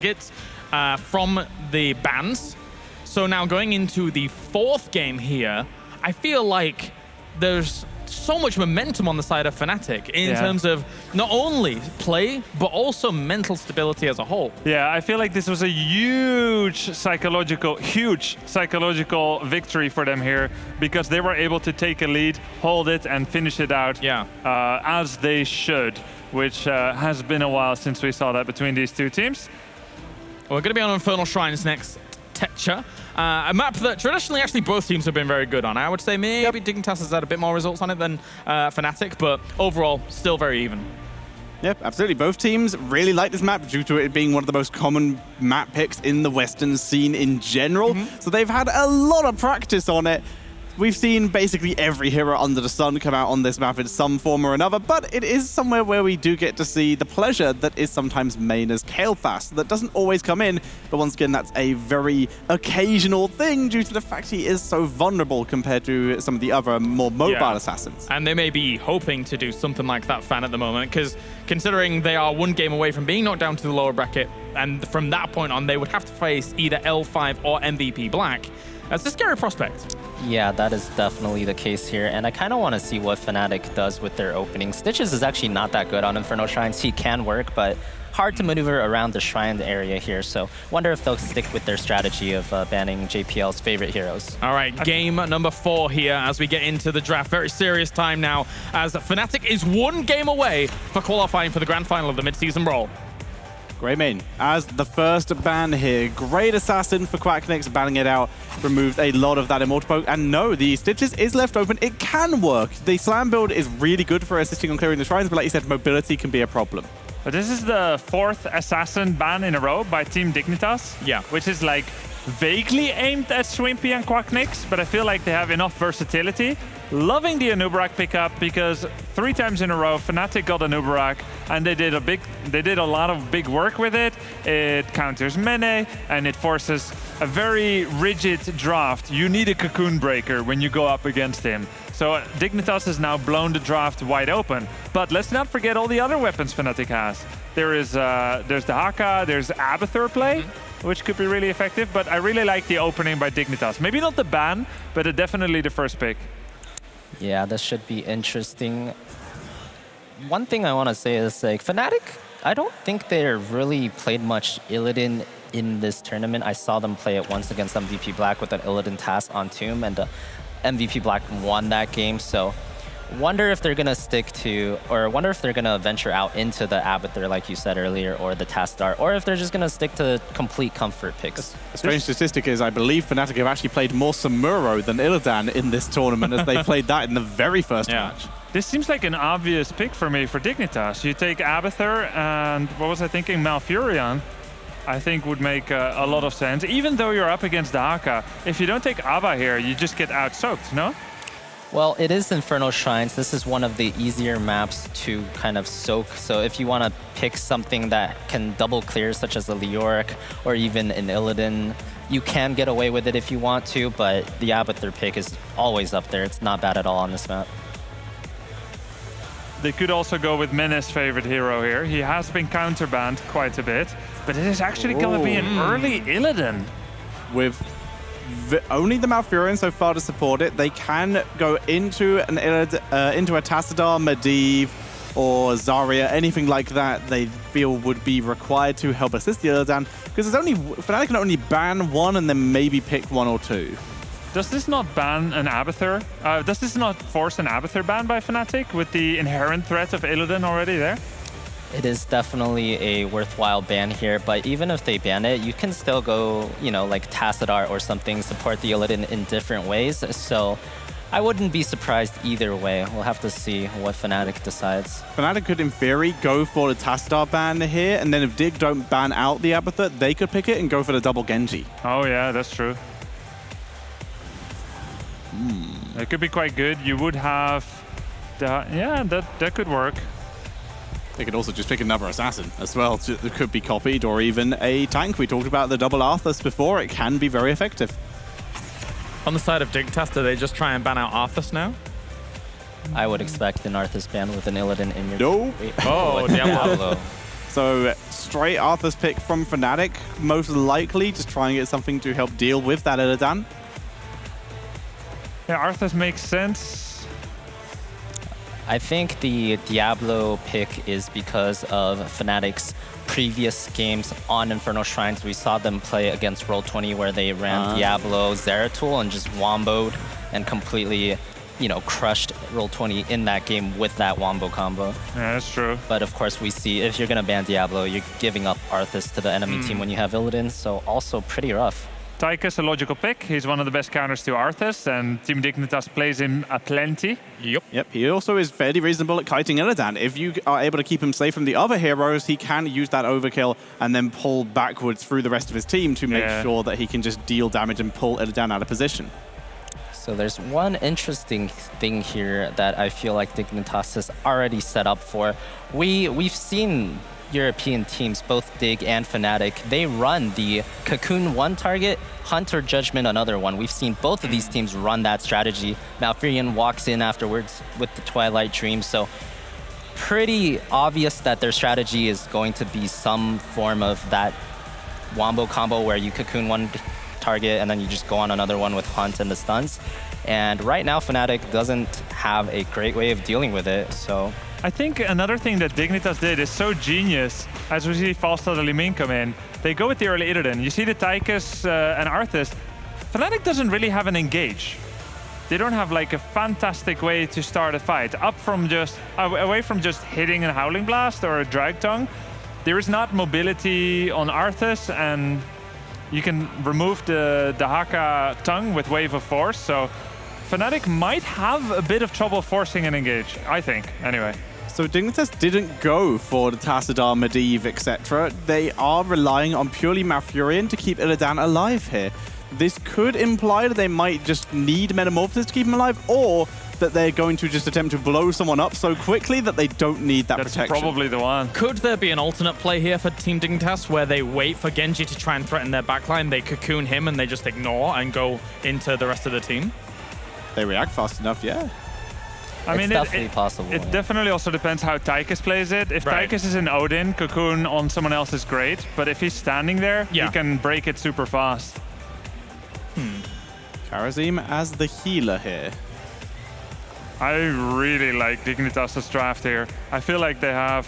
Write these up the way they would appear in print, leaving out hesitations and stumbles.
it from the bans. So now going into the fourth game here, I feel like there's so much momentum on the side of Fnatic in terms of not only play, but also mental stability as a whole. Yeah, I feel like this was a huge psychological victory for them here because they were able to take a lead, hold it, and finish it out as they should, which has been a while since we saw that between these two teams. We're going to be on Infernal Shrines next. Tetra, a map that traditionally actually both teams have been very good on. I would say maybe Dignitas has had a bit more results on it than Fnatic, but overall still very even. Yep, absolutely. Both teams really like this map due to it being one of the most common map picks in the Western scene in general. So they've had a lot of practice on it. We've seen basically every hero under the sun come out on this map in some form or another, but it is somewhere where we do get to see the pleasure that is sometimes main as Kael'thas. That doesn't always come in, but once again, that's a very occasional thing due to the fact he is so vulnerable compared to some of the other more mobile assassins. And they may be hoping to do something like that fan at the moment, because considering they are one game away from being knocked down to the lower bracket, and from that point on, they would have to face either L5 or MVP Black. That's a scary prospect. Yeah, that is definitely the case here, and I kind of want to see what Fnatic does with their opening. Stitches is actually not that good on Infernal Shrines. He can work, but hard to maneuver around the shrine area here, so wonder if they'll stick with their strategy of banning JPL's favorite heroes. All right, game number 4 here as we get into the draft. Very serious time now, as Fnatic is one game away for qualifying for the grand final of the mid-season Brawl. Greymane as the first ban here. Great assassin for Quacknix, banning it out, removed a lot of that immortal poke. And no, the Stitches is left open. It can work. The slam build is really good for assisting on clearing the shrines, but like you said, mobility can be a problem. But this is the 4th assassin ban in a row by Team Dignitas. Yeah. Which is like vaguely aimed at Swimpy and Quacknix, but I feel like they have enough versatility. Loving the Anubarak pickup because 3 times in a row Fnatic got Anubarak and they did a lot of big work with it. It counters Mene and it forces a very rigid draft. You need a cocoon breaker when you go up against him. So Dignitas has now blown the draft wide open. But let's not forget all the other weapons Fnatic has. There's the Haka, there's Abathur play, which could be really effective, but I really like the opening by Dignitas. Maybe not the ban, but definitely the first pick. Yeah, this should be interesting. One thing I want to say is, like, Fnatic, I don't think they really played much Illidan in this tournament. I saw them play it once against MVP Black with an Illidan task on Tomb, and MVP Black won that game, so wonder if they're going to stick to, or wonder if they're going to venture out into the Abathur, like you said earlier, or the Tastar, or if they're just going to stick to complete comfort picks. A strange statistic is I believe Fnatic have actually played more Samuro than Illidan in this tournament as they played that in the very first match. This seems like an obvious pick for me for Dignitas. You take Abathur and, what was I thinking, Malfurion, I think would make a lot of sense. Even though you're up against the Haka, if you don't take Abba here, you just get out-soaked, no? Well, it is Infernal Shrines. This is one of the easier maps to kind of soak. So if you want to pick something that can double clear, such as a Leoric or even an Illidan, you can get away with it if you want to, but the Abathur pick is always up there. It's not bad at all on this map. They could also go with Mene's favorite hero here. He has been counterbanned quite a bit, but it is actually going to be an early Illidan. With only the Malfurion so far to support it, they can go into an into a Tassadar, Medivh, or Zarya, anything like that they feel would be required to help assist the Illidan, because there's only Fnatic can only ban one and then maybe pick 1 or 2. Does this not ban an Abathur? Does this not force an Abathur ban by Fnatic with the inherent threat of Illidan already there? It is definitely a worthwhile ban here, but even if they ban it, you can still go, you know, like Tassadar or something, support the Illidan in different ways. So I wouldn't be surprised either way. We'll have to see what Fnatic decides. Fnatic could, in theory, go for the Tassadar ban here, and then if Dig don't ban out the Abathur, they could pick it and go for the double Genji. Oh yeah, that's true. It could be quite good. You would have the, yeah, that could work. They could also just pick another assassin as well that could be copied, or even a tank. We talked about the double Arthas before. It can be very effective. On the side of Dignitas, do they just try and ban out Arthas now? I would expect an Arthas ban with an Illidan in your... No. Oh, Diablo. So straight Arthur's pick from Fnatic, most likely just trying to get something to help deal with that Illidan. Yeah, Arthur's makes sense. I think the Diablo pick is because of Fnatic's previous games on Infernal Shrines. We saw them play against Roll20 where they ran Diablo Zeratul and just womboed and completely, you know, crushed Roll20 in that game with that wombo combo. Yeah, that's true. But of course we see if you're gonna ban Diablo, you're giving up Arthas to the enemy team when you have Illidan, so also pretty rough. Tychus, a logical pick. He's one of the best counters to Arthas, and Team Dignitas plays him aplenty. Yep, he also is fairly reasonable at kiting Illidan. If you are able to keep him safe from the other heroes, he can use that overkill and then pull backwards through the rest of his team to make sure that he can just deal damage and pull Illidan out of position. So there's one interesting thing here that I feel like Dignitas has already set up for. We've seen European teams, both Dig and Fnatic, they run the Cocoon one target, Hunter Judgment another one. We've seen both of these teams run that strategy. Malfurion walks in afterwards with the Twilight Dream, so pretty obvious that their strategy is going to be some form of that wombo combo where you Cocoon one target and then you just go on another one with Hunt and the stuns. And right now Fnatic doesn't have a great way of dealing with it, so I think another thing that Dignitas did is so genius, as we see Falstad and Limin come in. They go with the early Illidan. You see the Tychus and Arthas. Fnatic doesn't really have an engage. They don't have like a fantastic way to start a fight. Away from just hitting a Howling Blast or a Drag Tongue, there is not mobility on Arthas, and you can remove the Haka tongue with Wave of Force. So Fnatic might have a bit of trouble forcing an engage, I think, anyway. So Dignitas didn't go for the Tassadar, Medivh, etc. They are relying on purely Malfurion to keep Illidan alive here. This could imply that they might just need Metamorphosis to keep him alive, or that they're going to just attempt to blow someone up so quickly that they don't need that protection. That's probably the one. Could there be an alternate play here for Team Dignitas where they wait for Genji to try and threaten their backline, they cocoon him and they just ignore and go into the rest of the team? They react fast enough, yeah. I mean, it's definitely possible. It definitely also depends how Tychus plays it. If Tychus is in Odin, Cocoon on someone else is great. But if he's standing there, he can break it super fast. Karazim as the healer here. I really like Dignitas' draft here. I feel like they have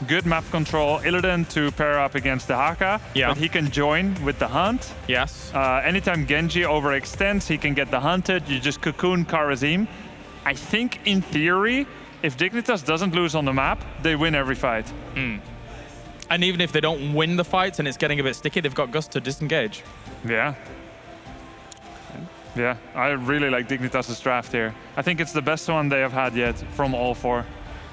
good map control. Illidan to pair up against the Haka, but he can join with the Hunt. Yes. Anytime Genji overextends, he can get the Hunted. You just Cocoon Karazim. I think, in theory, if Dignitas doesn't lose on the map, they win every fight. And even if they don't win the fights and it's getting a bit sticky, they've got Gust to disengage. Yeah. Yeah, I really like Dignitas' draft here. I think it's the best one they have had yet from all four.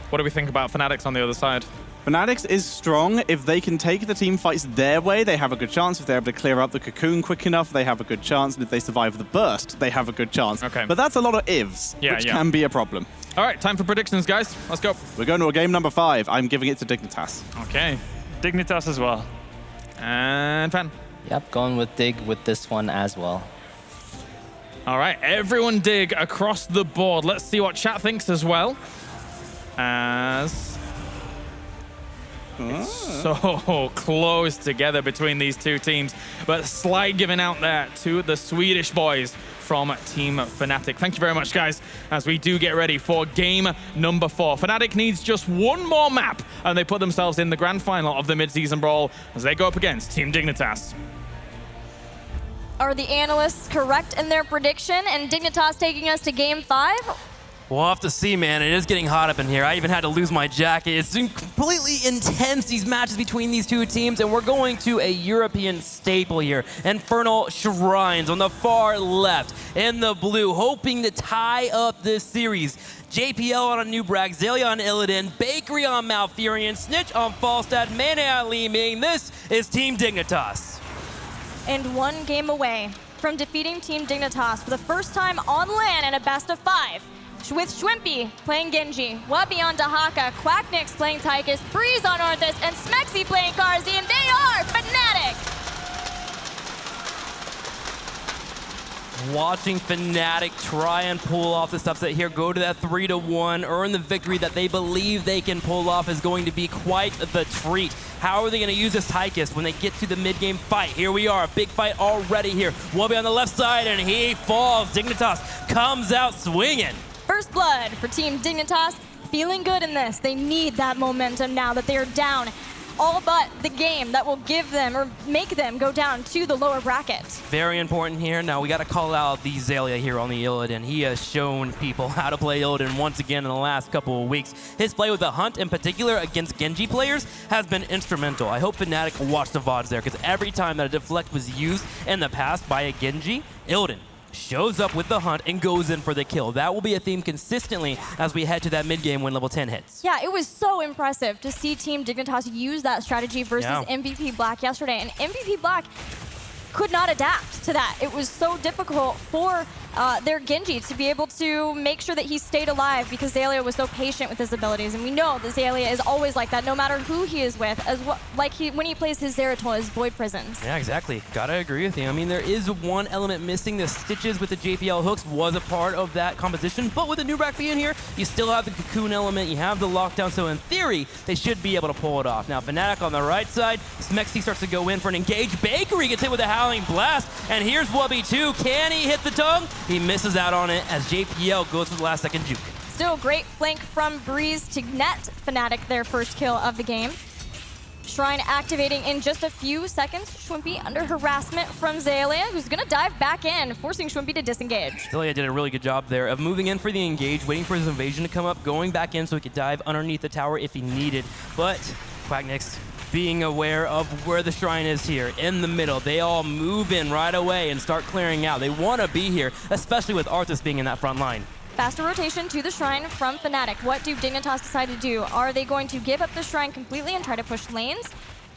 What do we think about Fnatic's on the other side? Fnatic's is strong. If they can take the team fights their way, they have a good chance. If they're able to clear up the Cocoon quick enough, they have a good chance. And if they survive the burst, they have a good chance. Okay. But that's a lot of ifs, which can be a problem. All right, time for predictions, guys. Let's go. We're going to a game number 5. I'm giving it to Dignitas. Okay. Dignitas as well. And Fan. Yep, going with Dig with this one as well. All right, everyone Dig across the board. Let's see what chat thinks as well. As it's so close together between these two teams. But slight giving out there to the Swedish boys from Team Fnatic. Thank you very much, guys, as we do get ready for game number 4. Fnatic needs just one more map, and they put themselves in the grand final of the mid-season brawl as they go up against Team Dignitas. Are the analysts correct in their prediction and Dignitas taking us to game 5? We'll have to see, man. It is getting hot up in here. I even had to lose my jacket. It's been completely intense, these matches between these two teams, and we're going to a European staple here. Infernal Shrines on the far left, in the blue, hoping to tie up this series. JPL on a Nubrag, Zelia on Illidan, Bakery on Malfurion, Snitch on Falstad, Mane on Li Ming. This is Team Dignitas. And one game away from defeating Team Dignitas for the first time on LAN in a best of 5. With Schwimpy playing Genji, Wabi on Dahaka, Quacknix playing Tychus, Breeze on Arthas, and Smexy playing Karazim. They are Fnatic! Watching Fnatic try and pull off this upset here, go to that 3-1, earn the victory that they believe they can pull off is going to be quite the treat. How are they going to use this Tychus when they get to the mid-game fight? Here we are, a big fight already here. Wubby on the left side, and he falls. Dignitas comes out swinging. First blood for Team Dignitas. Feeling good in this. They need that momentum now that they are down all but the game that will give them or make them go down to the lower bracket. Very important here. Now we got to call out the Xaylia here on the Illidan. He has shown people how to play Illidan once again in the last couple of weeks. His play with the Hunt in particular against Genji players has been instrumental. I hope Fnatic watched the VODs there, because every time that a deflect was used in the past by a Genji, Illidan shows up with the Hunt and goes in for the kill. That will be a theme consistently as we head to that mid-game when level 10 hits. Yeah, it was so impressive to see Team Dignitas use that strategy versus MVP Black yesterday. And MVP Black could not adapt to that. It was so difficult for their Genji to be able to make sure that he stayed alive, because Xaylia was so patient with his abilities. And we know that Xaylia is always like that, no matter who he is with, as well, like when he plays his Zeratul, his Void Prisons. Yeah, exactly. Gotta agree with you. I mean, there is one element missing. The stitches with the JPL hooks was a part of that composition, but with the Nubrak being here, you still have the cocoon element, you have the lockdown, so in theory, they should be able to pull it off. Now, Fnatic on the right side, Smexy starts to go in for an engage. Bakery gets hit with a Howling Blast, and here's Wubby 2. Can he hit the tongue? He misses out on it as JPL goes for the last second juke. Still great flank from Breeze to net Fnatic their first kill of the game. Shrine activating in just a few seconds. Schwimpy under harassment from Xaylia, who's gonna dive back in, forcing Schwimpy to disengage. Xaylia did a really good job there of moving in for the engage, waiting for his invasion to come up, going back in so he could dive underneath the tower if he needed. But Quacknix being aware of where the Shrine is here, in the middle. They all move in right away and start clearing out. They want to be here, especially with Arthas being in that front line. Faster rotation to the Shrine from Fnatic. What do Dignitas decide to do? Are they going to give up the Shrine completely and try to push lanes?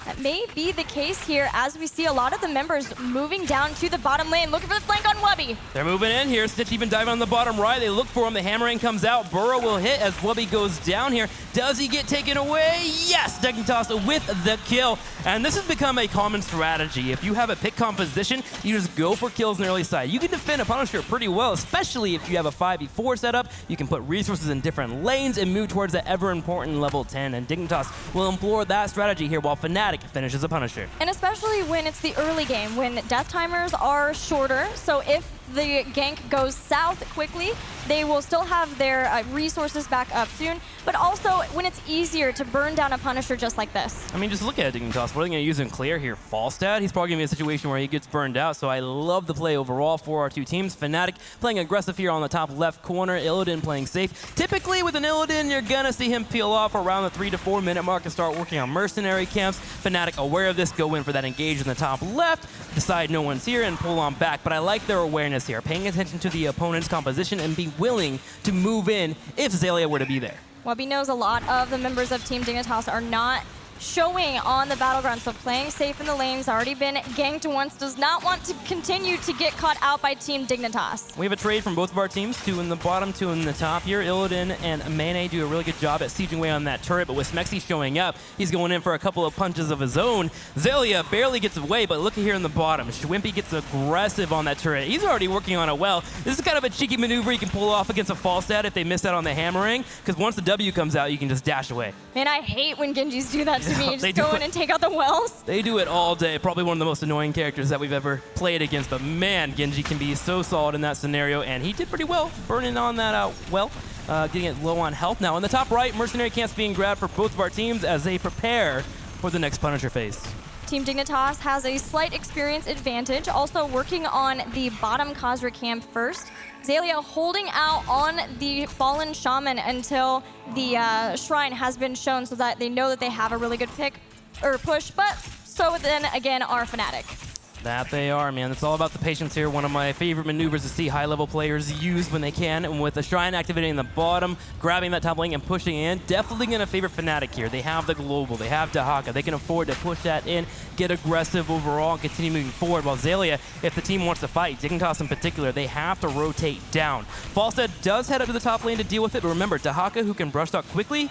That may be the case here, as we see a lot of the members moving down to the bottom lane, looking for the flank on Wubby. They're moving in here. Stitch even diving on the bottom right. They look for him. The hammering comes out. Burrow will hit as Wubby goes down here. Does he get taken away? Yes! Dignitas with the kill. And this has become a common strategy. If you have a pick composition, you just go for kills in the early side. You can defend a Punisher pretty well, especially if you have a 5v4 setup. You can put resources in different lanes and move towards that ever-important level 10. And Dignitas will employ that strategy here while Fnatic finishes a Punisher. And especially when it's the early game, when death timers are shorter. So if the gank goes south quickly, they will still have their resources back up soon. But also when it's easier to burn down a Punisher just like this. I mean, just look at Dignitas. What are they going to use in clear here? Falstad? He's probably going to be in a situation where he gets burned out. So I love the play overall for our two teams. Fnatic playing aggressive here on the top left corner. Illidan playing safe. Typically with an Illidan, you're going to see him peel off around the 3 to 4 minute mark and start working on mercenary camps. Fnatic aware of this, go in for that engage in the top left, decide no one's here and pull on back. But I like their awareness here, paying attention to the opponent's composition and be willing to move in if Xaylia were to be there. Wubby knows a lot of the members of Team Dignitas are not showing on the battleground, so playing safe in the lanes, already been ganked once, does not want to continue to get caught out by Team Dignitas. We have a trade from both of our teams, 2 in the bottom, 2 in the top here. Illidan and Mane do a really good job at sieging away on that turret, but with Smexy showing up, he's going in for a couple of punches of his own. Xaylia barely gets away, but look here in the bottom. Schwimpy gets aggressive on that turret. He's already working on it well. This is kind of a cheeky maneuver you can pull off against a Falstad if they miss out on the hammering, because once the W comes out, you can just dash away. Man, I hate when Genjis do that to me. They Just go in and take out the wells. They do it all day. Probably one of the most annoying characters that we've ever played against. But man, Genji can be so solid in that scenario, and he did pretty well, burning on that well, getting it low on health. Now in the top right, mercenary camps being grabbed for both of our teams as they prepare for the next Punisher phase. Team Dignitas has a slight experience advantage, also working on the bottom Khazra camp first. Xaylia holding out on the Fallen Shaman until the Shrine has been shown so that they know that they have a really good pick or push, but so then again are Fnatic. That they are, man. It's all about the patience here. One of my favorite maneuvers to see high-level players use when they can. And with the Shrine activating the bottom, grabbing that top lane and pushing in, definitely going to favor Fnatic here. They have the Global. They have Dahaka. They can afford to push that in, get aggressive overall, and continue moving forward. While Xaylia, if the team wants to fight, Dignitas in particular, they have to rotate down. Falstad does head up to the top lane to deal with it, but remember, Dahaka, who can brush talk quickly,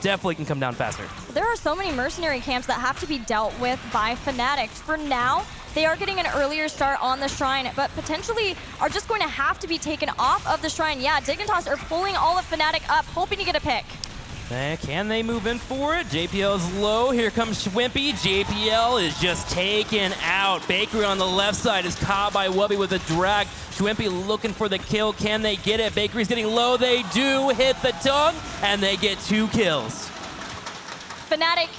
definitely can come down faster. There are so many mercenary camps that have to be dealt with by Fnatic. For now, They are getting an earlier start on the Shrine, but potentially are just going to have to be taken off of the Shrine. Yeah, Dignitas are pulling all of Fnatic up, hoping to get a pick. Can they move in for it? JPL is low. Here comes Schwimpy. JPL is just taken out. Bakery on the left side is caught by Wubby with a drag. Schwimpy looking for the kill. Can they get it? Bakery's getting low. They do hit the tongue, and they get 2 kills. Fnatic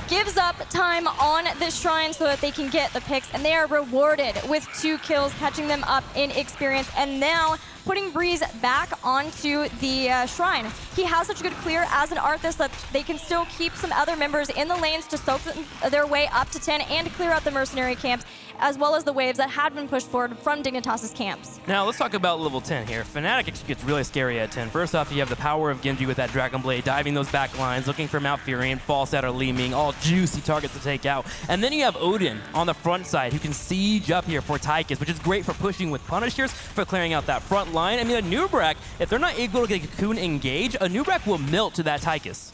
gives up time on this Shrine so that they can get the picks, and they are rewarded with 2 kills, catching them up in experience, and now putting Breeze back onto the Shrine. He has such a good clear as an Arthas that they can still keep some other members in the lanes to soak their way up to 10 and clear out the mercenary camps, as well as the waves that had been pushed forward from Dignitas' camps. Now let's talk about level 10 here. Fnatic actually gets really scary at 10. First off, you have the power of Genji with that Dragon Blade, diving those back lines, looking for Malfurion, Falstad or Li Ming, all juicy targets to take out. And then you have Odin on the front side who can siege up here for Tychus, which is great for pushing with Punishers, for clearing out that front line. I mean, a Nubrak, if they're not able to get Cocoon engage, a Nubrak will melt to that Tychus.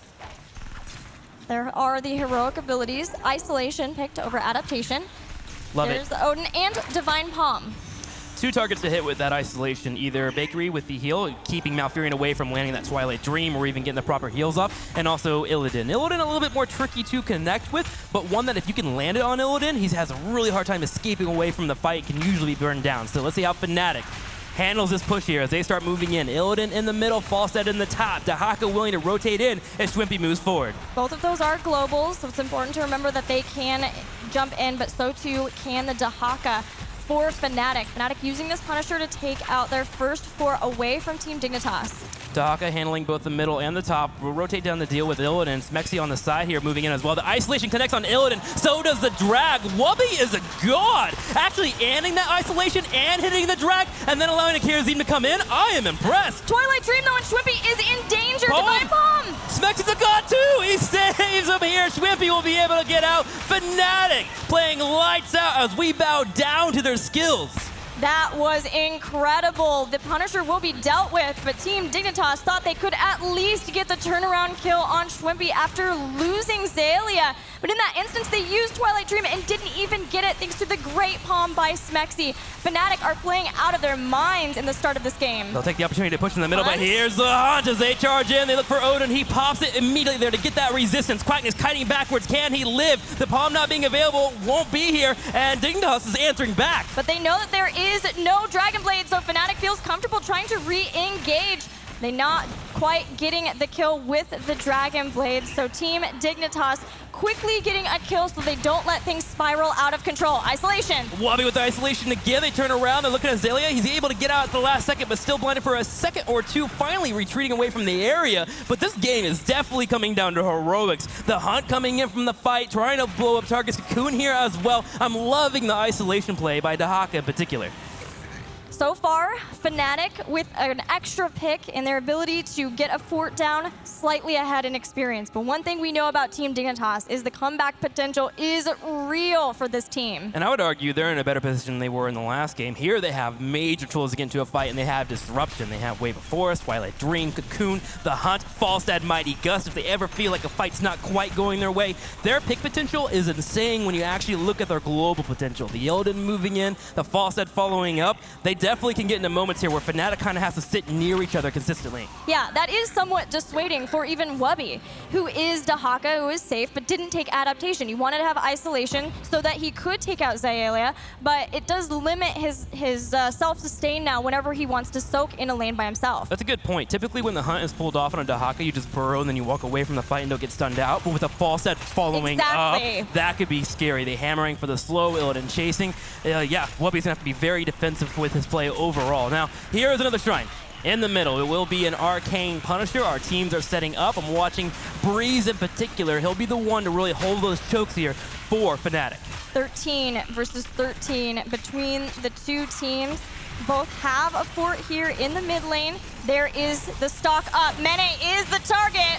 There are the heroic abilities. Isolation picked over Adaptation. Love There's it. the Odin and Divine Palm. 2 targets to hit with that Isolation, either Bakery with the heal, keeping Malfurion away from landing that Twilight Dream or even getting the proper heals off, and also Illidan. Illidan a little bit more tricky to connect with, but one that if you can land it on Illidan, he has a really hard time escaping away from the fight, can usually be burned down. So let's see how Fnatic handles this push here as they start moving in. Illidan in the middle, Falstad in the top. Dahaka willing to rotate in as Schwimpy moves forward. Both of those are globals, so it's important to remember that they can jump in, but so too can the Dahaka for Fnatic. Fnatic using this Punisher to take out their first 4 away from Team Dignitas. Dahaka handling both the middle and the top. We'll rotate down the deal with Illidan. Smexy on the side here moving in as well. The Isolation connects on Illidan. So does the drag. Wubby is a god. Actually ending that Isolation and hitting the drag and then allowing the Kirazim to come in. I am impressed. Twilight Dream though, and Schwimpy is in danger. Palm. Divine Palm! Smexy's a god too. He saves him here. Schwimpy will be able to get out. Fnatic playing lights out as we bow down to their skills. That was incredible. The Punisher will be dealt with, but Team Dignitas thought they could at least get the turnaround kill on Schwimpy after losing Zalia. But in that instance, they used Twilight Dream and didn't even get it thanks to the great palm by Smexy. Fnatic are playing out of their minds in the start of this game. They'll take the opportunity to push in the middle, Hunt. but here's the Hunt as they charge in. They look for Odin. He pops it immediately there to get that resistance. Quackness is kiting backwards. Can he live? The palm not being available won't be here, and Dignitas is answering back. But they know that there is no Dragon Blade, so Fnatic feels comfortable trying to re-engage. They not quite getting the kill with the Dragon Blade, so Team Dignitas quickly getting a kill so they don't let things spiral out of control. Isolation. Wubby with the Isolation again. They turn around. They're looking at Zalia. He's able to get out at the last second, but still blinded for a second or two, finally retreating away from the area. But this game is definitely coming down to heroics. The Hunt coming in from the fight, trying to blow up targets. Cocoon here as well. I'm loving the Isolation play by Dahaka in particular. So far, Fnatic with an extra pick in their ability to get a fort down slightly ahead in experience. But one thing we know about Team Dignitas is the comeback potential is real for this team. And I would argue they're in a better position than they were in the last game. Here they have major tools to get into a fight, and they have Disruption. They have Wave of Forest, Twilight Dream, Cocoon, the Hunt, Falstad, Mighty Gust. If they ever feel like a fight's not quite going their way, their pick potential is insane when you actually look at their global potential. The Eldon moving in, the Falstad following up. They definitely can get into moments here where Fnatic kind of has to sit near each other consistently. Yeah, that is somewhat dissuading for even Wubby, who is Dahaka, who is safe, but didn't take Adaptation. He wanted to have Isolation so that he could take out Zayalia, but it does limit his self-sustain now whenever he wants to soak in a lane by himself. That's a good point. Typically when the Hunt is pulled off on a Dahaka, you just burrow and then you walk away from the fight and don't get stunned out. But with a Falstad following up, that could be scary. They hammering for the slow, Illidan chasing. Yeah, Wubby's gonna have to be very defensive with his play overall. Now, here is another Shrine. In the middle, it will be an Arcane Punisher. Our teams are setting up. I'm watching Breeze in particular. He'll be the one to really hold those chokes here for Fnatic. 13 versus 13 between the two teams. Both have a fort here in the mid lane. There is the stock up. Mene is the target.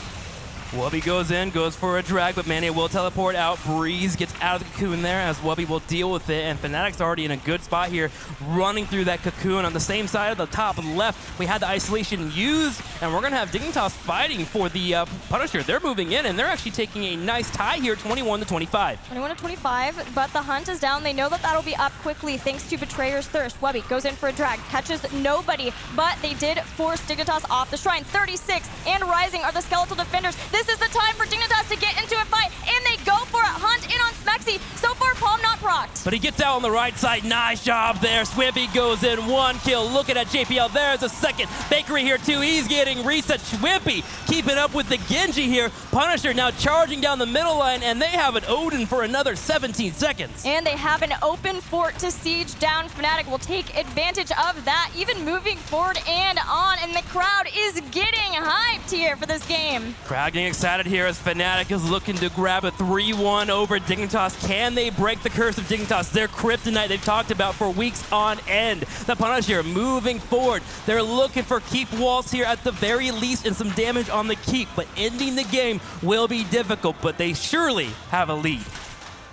Wubby goes in, goes for a drag, but Manny will teleport out. Breeze gets out of the cocoon there as Wubby will deal with it, and Fnatic's already in a good spot here, running through that cocoon. On the same side of the top left, we had the isolation used, and we're going to have Dignitas fighting for the Punisher. They're moving in, and they're actually taking a nice tie here, 21-25. 21-25, but the hunt is down. They know that that'll be up quickly thanks to Betrayer's Thirst. Wubby goes in for a drag, catches nobody, but they did force Dignitas off the shrine. 36 and Rising are the skeletal defenders. This is the time for Dignitas to get into a fight, and they go for it. Hunt in on Smexy. So far, Palm not procced. But he gets out on the right side. Nice job there. Swimpy goes in, 1 kill. Looking at JPL. There's a second. Bakery here too. He's getting reset. Swimpy keeping up with the Genji here. Punisher now charging down the middle line, and they have an Odin for another 17 seconds. And they have an open fort to siege down. Fnatic will take advantage of that, even moving forward and on, and the crowd is getting hyped here for this game. Crowd getting excited here as Fnatic is looking to grab a 3-1 over Dignitas. Can they break the curse of Dignitas? Their kryptonite they've talked about for weeks on end. The Punisher moving forward. They're looking for keep walls here at the very least and some damage on the keep, but ending the game will be difficult, but they surely have a lead.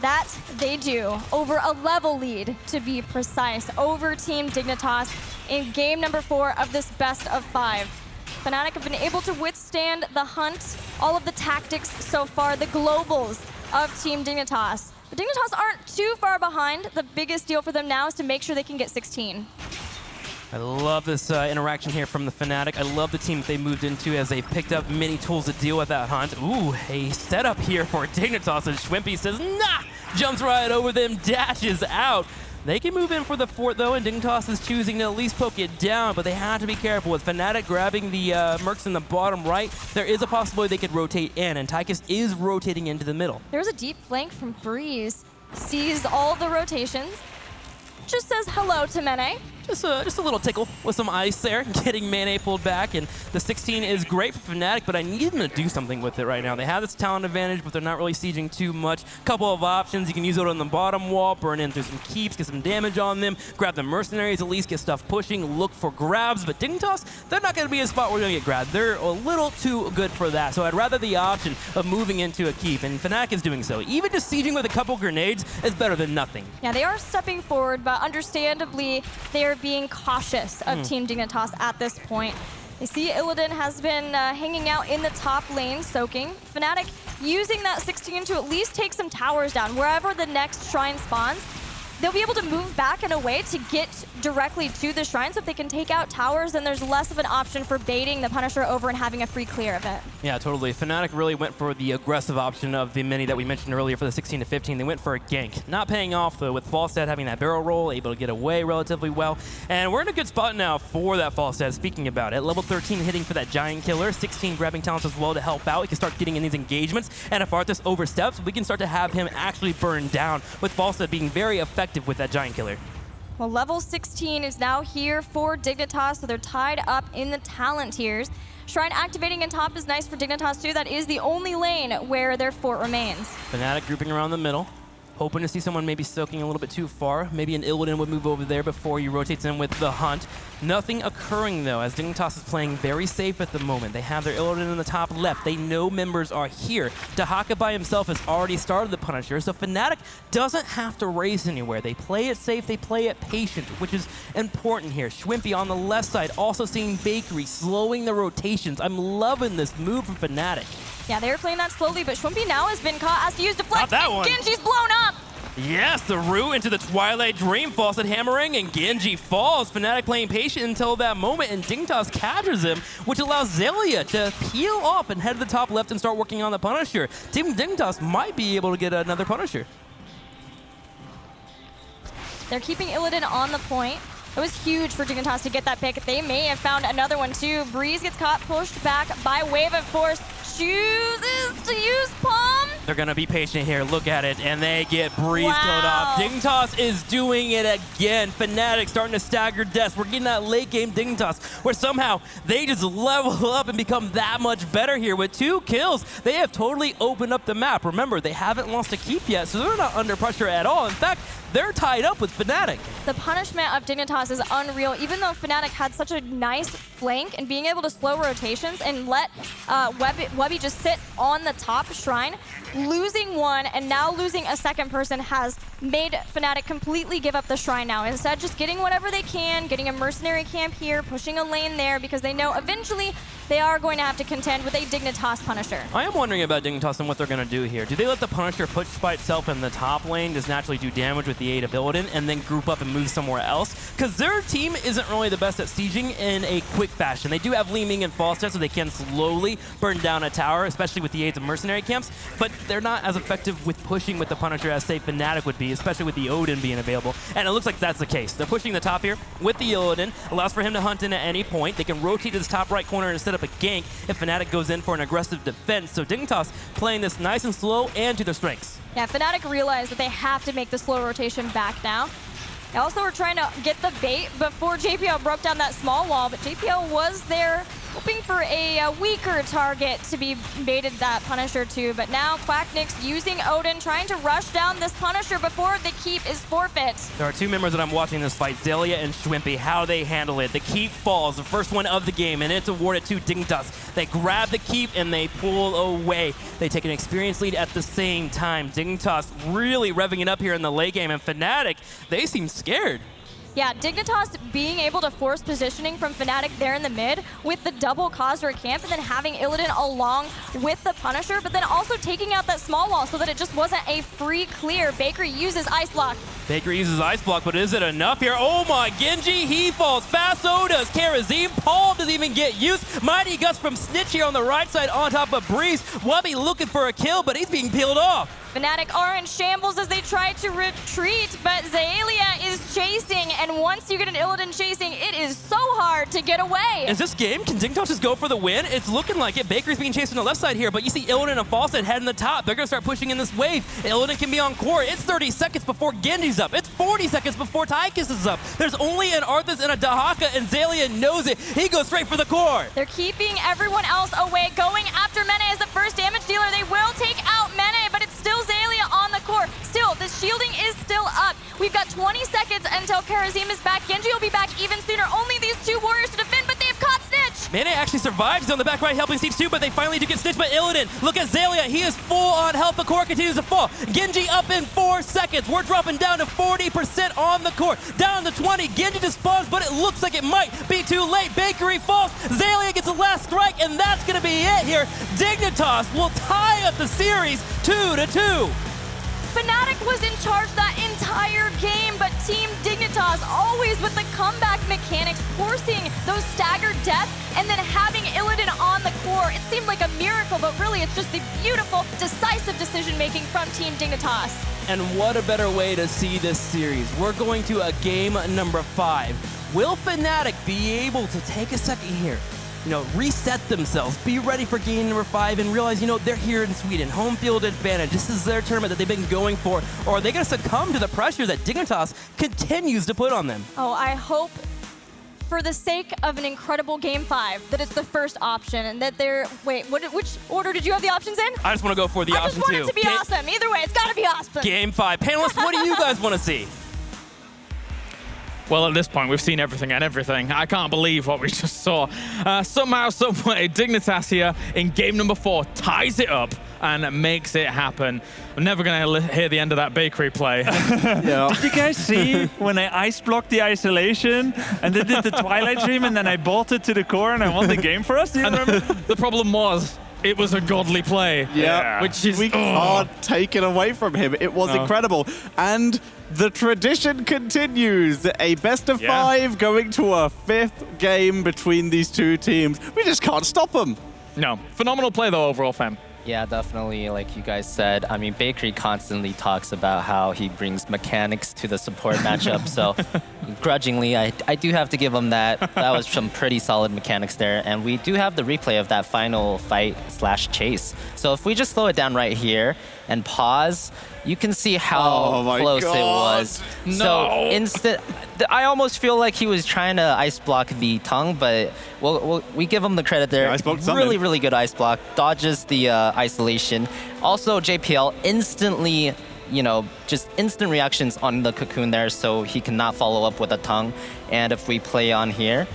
That they do. Over a level lead, to be precise, over Team Dignitas in game number 4 of this best of 5. Fnatic have been able to withstand the hunt, all of the tactics so far, the globals of Team Dignitas. But Dignitas aren't too far behind. The biggest deal for them now is to make sure they can get 16. I love this interaction here from the Fnatic. I love the team that they moved into as they picked up many tools to deal with that hunt. Ooh, a setup here for Dignitas, and Schwimpy says, nah! Jumps right over them, dashes out. They can move in for the fort, though, and Dignitas is choosing to at least poke it down, but they have to be careful. With Fnatic grabbing the Mercs in the bottom right, there is a possibility they could rotate in, and Tychus is rotating into the middle. There's a deep flank from Breeze. Sees all the rotations. Just says hello to Mene. Just a little tickle with some ice there, getting Mane pulled back, and the 16 is great for Fnatic, but I need them to do something with it right now. They have this talent advantage, but they're not really sieging too much. Couple of options. You can use it on the bottom wall, burn in through some keeps, get some damage on them, grab the mercenaries, at least get stuff pushing, look for grabs, but Dignitas, they're not going to be a spot where they're going to get grabbed. They're a little too good for that, so I'd rather the option of moving into a keep, and Fnatic is doing so. Even just sieging with a couple grenades is better than nothing. Yeah, they are stepping forward, but understandably, they are being cautious of Team Dignitas at this point. They see Illidan has been hanging out in the top lane, soaking. Fnatic using that 16 to at least take some towers down. Wherever the next shrine spawns, they'll be able to move back in a way to get directly to the shrine. So if they can take out towers, then there's less of an option for baiting the Punisher over and having a free clear of it. Yeah, totally. Fnatic really went for the aggressive option of the mini that we mentioned earlier for the 16 to 15. They went for a gank. Not paying off, though, with Falstad having that barrel roll, able to get away relatively well. And we're in a good spot now for that Falstad, speaking about it. Level 13 hitting for that Giant Killer, 16 grabbing talents as well to help out. He can start getting in these engagements, and if Arthas oversteps, we can start to have him actually burn down, with Falstad being very effective with that Giant Killer. Well, level 16 is now here for Dignitas, so they're tied up in the talent tiers. Shrine activating in top is nice for Dignitas too. That is the only lane where their fort remains. Fnatic grouping around the middle. Hoping to see someone maybe soaking a little bit too far. Maybe an Illidan would move over there before he rotates in with the hunt. Nothing occurring, though, as Dignitas is playing very safe at the moment. They have their Illidan in the top left. They know members are here. Dahaka by himself has already started the Punisher, so Fnatic doesn't have to race anywhere. They play it safe, they play it patient, which is important here. Schwimpy on the left side, also seeing Bakery, slowing the rotations. I'm loving this move from Fnatic. Yeah, they're playing that slowly, but Schwimpy now has been caught, has to use deflect. Not that one. Genji's blown up. Yes, the root into the Twilight Dream, Falstad hammering, and Genji falls. Fnatic playing patient until that moment, and Dignitas captures him, which allows Zelia to peel off and head to the top left and start working on the Punisher. Team Dignitas might be able to get another Punisher. They're keeping Illidan on the point. It was huge for Dignitas to get that pick. They may have found another one too. Breeze gets caught, pushed back by Wave of Force. Chooses to use Palm. They're going to be patient here. Look at it. And they get breeze killed Wow. off. Dignitas is doing it again. Fnatic starting to stagger deaths. We're getting that late game Dignitas where somehow they just level up and become that much better here. With 2 kills, they have totally opened up the map. Remember, they haven't lost a keep yet, so they're not under pressure at all. In fact, they're tied up with Fnatic. The punishment of Dignitas is unreal, even though Fnatic had such a nice flank and being able to slow rotations and let Webby just sit on the top shrine. Losing one and now losing a second person has made Fnatic completely give up the shrine now. Instead, just getting whatever they can, getting a mercenary camp here, pushing a lane there, because they know eventually they are going to have to contend with a Dignitas Punisher. I am wondering about Dignitas and what they're going to do here. Do they let the Punisher push by itself in the top lane, just naturally do damage with the aid of Illidan, and then group up and move somewhere else? Because their team isn't really the best at sieging in a quick fashion. They do have Li Ming and Falstad, so they can slowly burn down a tower, especially with the aids of mercenary camps, but they're not as effective with pushing with the Punisher as, say, Fnatic would be, especially with the Odin being available. And it looks like that's the case. They're pushing the top here with the Illidan, allows for him to hunt in at any point. They can rotate to this top right corner and set up a gank if Fnatic goes in for an aggressive defense. So Dignitas playing this nice and slow and to their strengths. Yeah, Fnatic realized that they have to make the slow rotation back now. They also were trying to get the bait before JPL broke down that small wall, but JPL was there hoping for a weaker target to be baited that Punisher to. But now Quacknix using Odin, trying to rush down this Punisher before the keep is forfeit. There are 2 members that I'm watching this fight, Zelia and Schwimpy, how they handle it. The keep falls, the first one of the game, and it's awarded to Dignitas. They grab the keep and they pull away. They take an experience lead at the same time. Dignitas really revving it up here in the late game, and Fnatic, they seem scared. Yeah, Dignitas being able to force positioning from Fnatic there in the mid with the double Khazra camp and then having Illidan along with the Punisher, but then also taking out that small wall so that it just wasn't a free clear. Bakery uses Ice Block. Baker uses Ice Block, but is it enough here? Oh my, Genji, he falls fast, so does Karazim. Paul doesn't even get used. Mighty Gus from Snitch here on the right side on top of Breeze. Wubby looking for a kill, but he's being peeled off. Fnatic are in shambles as they try to retreat, but Zaelia is chasing, and once you get an Illidan chasing, it is so hard to get away. Is this game? Can Dignitas just go for the win? It's looking like it. Bakery's being chased on the left side here, but you see Illidan and Falstad head in the top. They're going to start pushing in this wave. Illidan can be on core. It's 30 seconds before Genji's up. It's 40 seconds before Tychus is up. There's only an Arthas and a Dahaka, and Zaelia knows it. He goes straight for the core. They're keeping everyone else away, going after Mene as the first damage dealer. They will take out Mene, but it's still Zaelia on the core. Still, the shielding is still up. We've got 20 seconds until Karazim is back. Genji will be back even sooner. Only these 2 warriors to defend, but they've caught Snitch. Mene actually survives. He's on the back right helping Steve too, but they finally do get Snitched by Illidan. Look at Zaelia. He is full on health. The core continues to fall. Genji up in 4 seconds. We're dropping down to 40% on the core. Down to 20. Genji just spawns, but it looks like it might be too late. Bakery falls. Zaelia gets the last strike, and that's going to be it here. Dignitas will tie up the series 2-2. Fnatic was in charge that entire game, but Team Dignitas always with the comeback mechanics, forcing those staggered deaths and then having Illidan on the core. It seemed like a miracle, but really it's just the beautiful, decisive decision-making from Team Dignitas. And what a better way to see this series. We're going to a game number 5. Will Fnatic be able to take a second here? Reset themselves, be ready for game number 5, and realize, they're here in Sweden, home field advantage. This is their tournament that they've been going for. Or are they going to succumb to the pressure that Dignitas continues to put on them? Oh, I hope, for the sake of an incredible game 5, that it's the first option, and that they're... Wait, which order did you have the options in? I just want to go for the I option just want it to be awesome. Either way, it's got to be awesome. Game 5. Panelists, what do you guys want to see? Well, at this point, we've seen everything and everything. I can't believe what we just saw. Somehow, someway, Dignitas here in game number 4 ties it up and makes it happen. I'm never going to hear the end of that Bakery play. Yeah. Did you guys see when I ice blocked the isolation and then did the Twilight Dream and then I bolted to the core and I won the game for us? Do you remember? The problem was, it was a godly play. Yeah, Which is... we can't take it away from him. It was incredible. And the tradition continues. A best of 5 going to a 5th game between these 2 teams. We just can't stop them. No. Phenomenal play, though, overall, fam. Yeah, definitely. Like you guys said, I mean, Bakery constantly talks about how he brings mechanics to the support matchup. So, grudgingly, I do have to give him that. That was some pretty solid mechanics there. And we do have the replay of that final fight / chase. So if we just slow it down right here and pause, you can see how my close God. it was. No. So I almost feel like he was trying to ice block the tongue, but we give him the credit there. Yeah, ice blocked something. Really, really good ice block. Dodges the isolation. Also, JPL instantly, just instant reactions on the cocoon there, so he cannot follow up with a tongue. And if we play on here,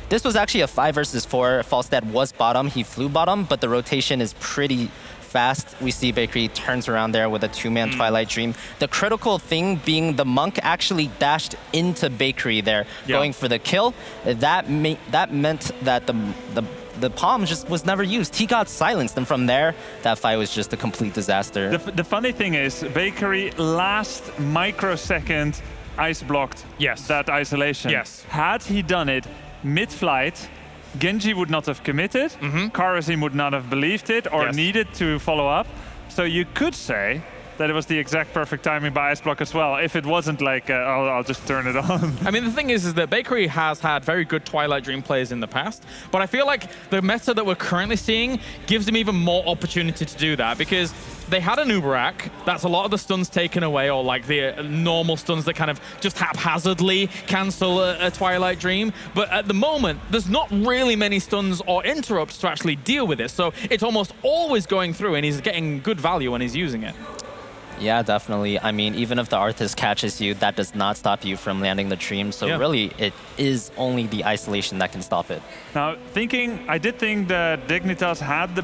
this was actually a 5 versus 4. Falstad was bottom. He flew bottom, but the rotation is pretty fast. We see Bakery turns around there with a 2-man Twilight Dream. The critical thing being the Monk actually dashed into Bakery there, going for the kill. That meant that the palm just was never used. He got silenced, and from there, that fight was just a complete disaster. The funny thing is, Bakery last microsecond ice blocked that isolation. Yes. Had he done it mid-flight, Genji would not have committed, Karazim would not have believed it or needed to follow up. So you could say that it was the exact perfect timing by Ice Block as well, if it wasn't like, I'll just turn it on. I mean, the thing is that Bakery has had very good Twilight Dream players in the past, but I feel like the meta that we're currently seeing gives them even more opportunity to do that, because they had an Uberak, that's a lot of the stuns taken away, or like the normal stuns that kind of just haphazardly cancel a Twilight Dream. But at the moment, there's not really many stuns or interrupts to actually deal with it. So it's almost always going through, and he's getting good value when he's using it. Yeah, definitely. I mean, even if the Arthas catches you, that does not stop you from landing the Dream. So really, it is only the isolation that can stop it. Now, I did think that Dignitas had the